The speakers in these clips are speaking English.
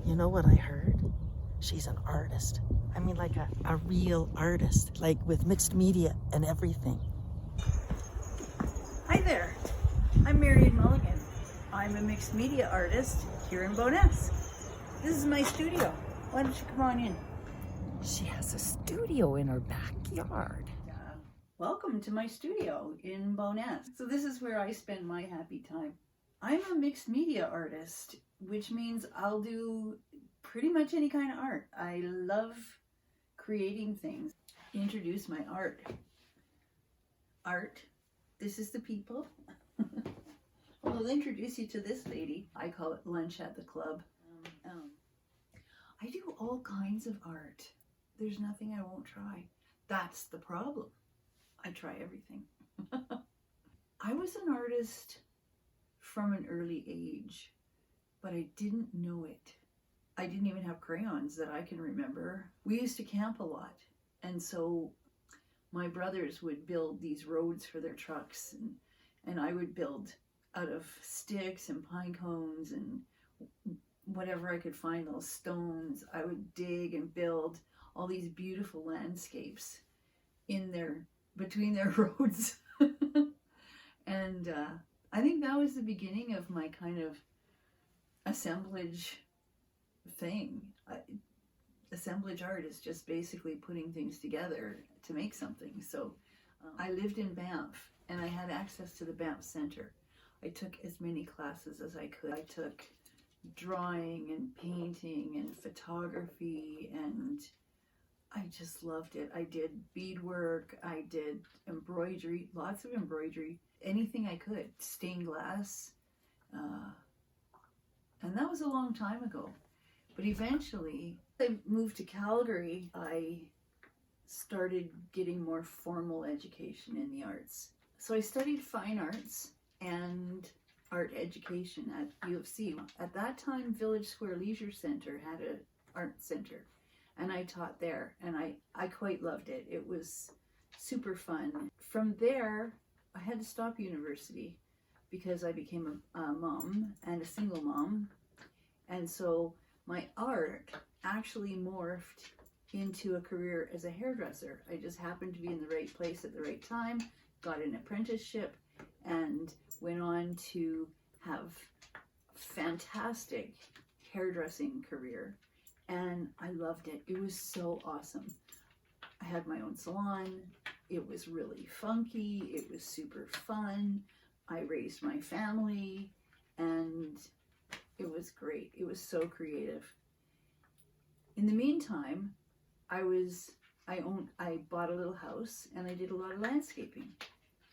You know what I heard? She's an artist. I mean, like a real artist, like with mixed media and everything. Hi there, I'm Marian Mulligan. I'm a mixed media artist here in Bowness. This is my studio. Why don't you come on in? She has a studio in her backyard. Welcome to my studio in Bowness. So this is where I spend my happy time. I'm a mixed media artist, which means I'll do pretty much any kind of art. I love creating things. Introduce my art. Art. This is the people. Well, I'll introduce you to this lady. I call it lunch at the club. I do all kinds of art. There's nothing I won't try. That's the problem. I try everything. I was an artist from an early age, but I didn't know it. I didn't even have crayons that I can remember. We used to camp a lot, and so my brothers would build these roads for their trucks, and I would build out of sticks and pine cones and whatever I could find, those stones. I would dig and build all these beautiful landscapes between their roads. And I think that was the beginning of my kind of assemblage thing. Assemblage art is just basically putting things together to make something. So I lived in Banff, and I had access to the Banff Center. I took as many classes as I could. I took drawing and painting and photography, and I just loved it. I did beadwork, I did embroidery, lots of embroidery, anything I could, stained glass, and that was a long time ago. But eventually, I moved to Calgary. I started getting more formal education in the arts. So I studied fine arts and art education at U of C. At that time, Village Square Leisure Centre had an art center, and I taught there, and I quite loved it. It was super fun. From there, I had to stop university because I became a mom and a single mom, and so my art actually morphed into a career as a hairdresser. I just happened to be in the right place at the right time, got an apprenticeship, and went on to have a fantastic hairdressing career, and I loved it. It was so awesome. I had my own salon. It was really funky. It was super fun. I raised my family, and it was great. It was so creative. In the meantime, I bought a little house, and I did a lot of landscaping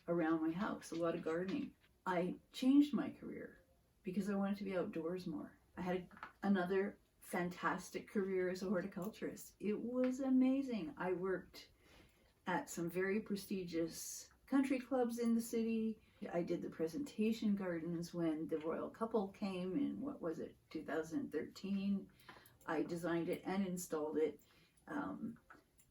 around my house, a lot of gardening. I changed my career because I wanted to be outdoors more. I had another fantastic career as a horticulturist. It was amazing. I worked at some very prestigious country clubs in the city. I did the presentation gardens when the royal couple came in, 2013. I designed it and installed it.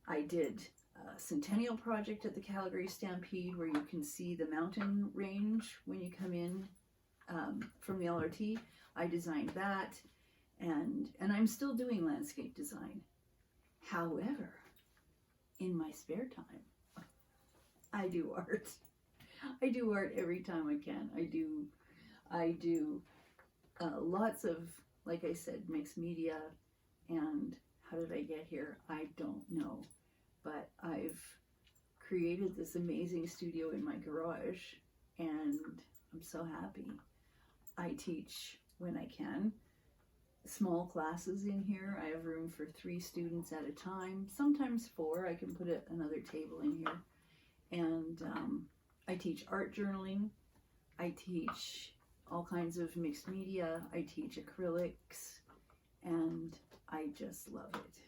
I did a centennial project at the Calgary Stampede, where you can see the mountain range when you come in from the LRT. I designed that, and I'm still doing landscape design. However, in my spare time, I do art. I do art every time I can. I do lots of, like I said, mixed media. And how did I get here? I don't know. But I've created this amazing studio in my garage, and I'm so happy. I teach when I can. Small classes in here. I have room for 3 students at a time, sometimes 4. I can put another table in here. And I teach art journaling. I teach all kinds of mixed media. I teach acrylics, and I just love it.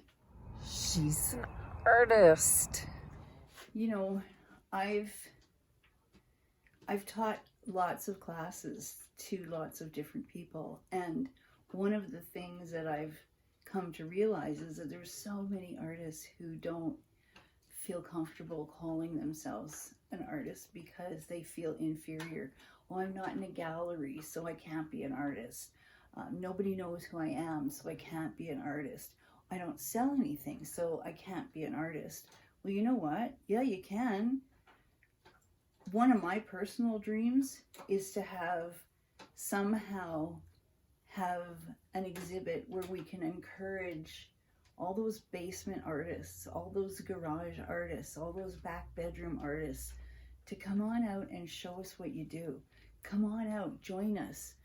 She's an artist. You know, I've taught lots of classes to lots of different people, and one of the things that I've come to realize is that there's so many artists who don't feel comfortable calling themselves an artist because they feel inferior. Oh, I'm not in a gallery, so I can't be an artist. Nobody knows who I am, so I can't be an artist. I don't sell anything, so I can't be an artist. Well, you know what? Yeah, you can. One of my personal dreams is to somehow have an exhibit where we can encourage all those basement artists, all those garage artists, all those back bedroom artists to come on out and show us what you do. Come on out, join us.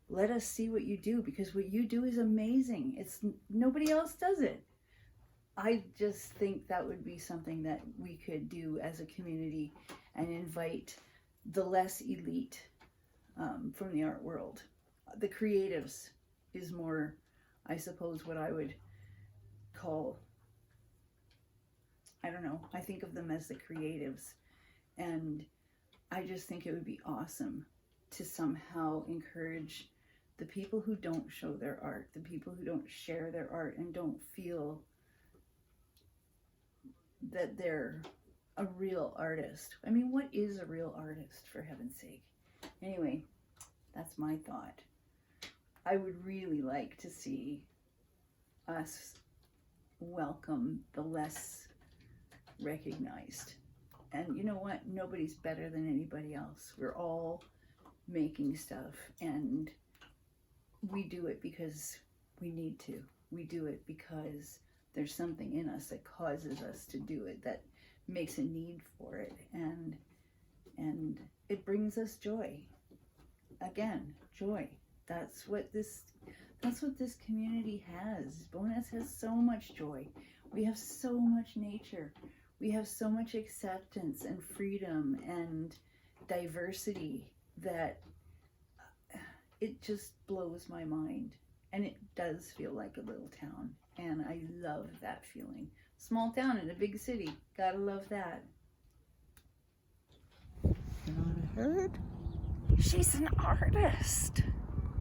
Let us see what you do, because what you do is amazing. Nobody else does it. I just think that would be something that we could do as a community and invite the less elite from the art world. The creatives is more, I suppose, what I would call, I don't know, I think of them as the creatives. And I just think it would be awesome to somehow encourage the people who don't show their art, the people who don't share their art and don't feel that they're a real artist. I mean, what is a real artist, for heaven's sake? Anyway, that's my thought. I would really like to see us welcome the less recognized. And you know what? Nobody's better than anybody else. We're all making stuff, and we do it because we need to. We do it because there's something in us that causes us to do it, that makes a need for it, and it brings us joy. Again, joy. That's what this community has. Bowness has so much joy. We have so much nature. We have so much acceptance and freedom and diversity that it just blows my mind. And it does feel like a little town. And I love that feeling. Small town in a big city. Gotta love that. You know what I heard? She's an artist.